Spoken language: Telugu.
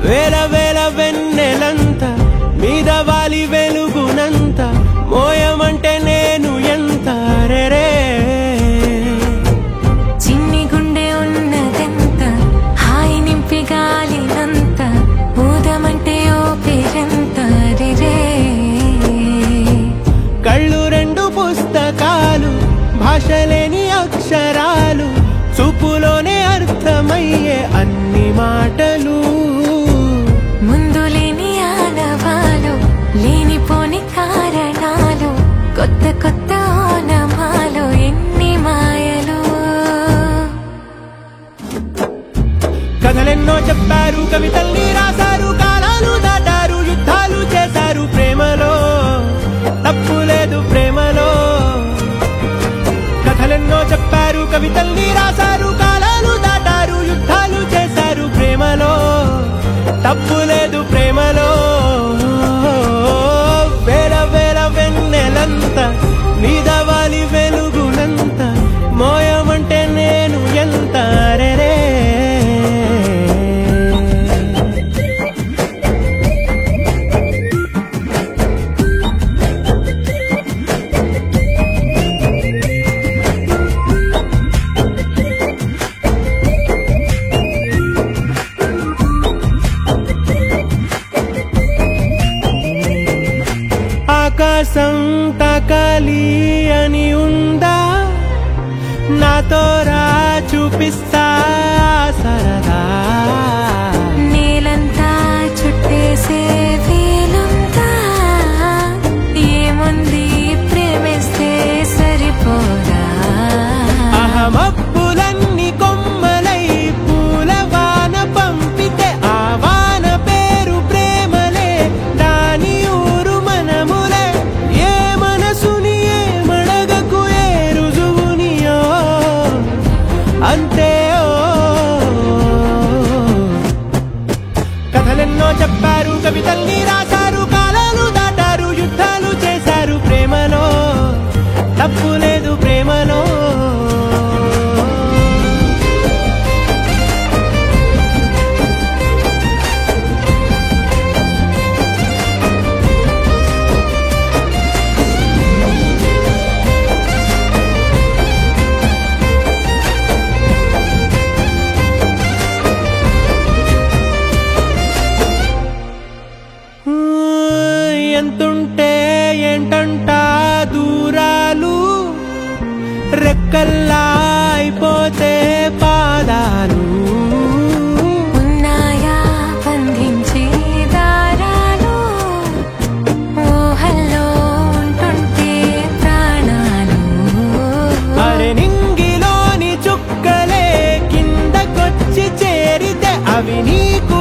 వేల వేల వెన్నెలంత మీద వాలి వెలుగునంత మోయమంటే నేను ఎంత రే చిన్ని గుండె ఉన్నదెంత హాయి నింపి గాలినంత ఊదమంటే ఓ పేరెంత రే కళ్ళు రెండు పుస్తకాలు భాషలేని అక్షరాలు చూపులోనే అర్థమయ్యే అన్ని మాటలు ముందు లేని ఆనవాలు లేనిపోని కారణాలు కొత్త కొత్త ఓనమాలు ఎన్ని మాయలు కథలెన్నో చెప్పారు కవితల్ని రాశారు కాలాలు దాటారు యుద్ధాలు చేశారు ప్రేమలో తప్పు లేదు ప్రేమలో కథలెన్నో చెప్పారు కవితల్ని రాశారు కాలాలు దాటారు యుద్ధాలు చేశారు ప్రేమలో తప్పు లేదు ప్రేమలో వేల వేల వెన్నెలంత మీద వాలి వెలుగునంత మోయమంటే నేను ఎంత రే ఆకాశం తాకాలి అని ఉందా నాతో రా చూపిస్తా సరదా నేలంతా చుట్టేసే వీలుందా ఏముంది ప్రేమిస్తే సరిపోదా అహమప్పులన్నీ కొమ్మలై పూల వాన పంపితే ఆ వాన పేరు ప్రేమలే దాని ఊరు మనములే ఏ మనసుని ఏ మడగకు ఏ రుజువునియో అంతే కథలెన్నో చెప్పారు కవితల్ని రాశారు కాలాలు దాటారు యుద్ధాలు చేశారు ప్రేమలో తప్పు లేదు ప్రేమలో ఎంతుంటే ఏంటంట దూరాలు రెక్కల్లా అయిపోతే పాదాలు ఉన్నాయా బంధించే దారాలు ఊహల్లో ఉంటుంటే ప్రాణాలు అరే నింగిలోని చుక్కలే కిందకొచ్చి చేరితే అవి నీకు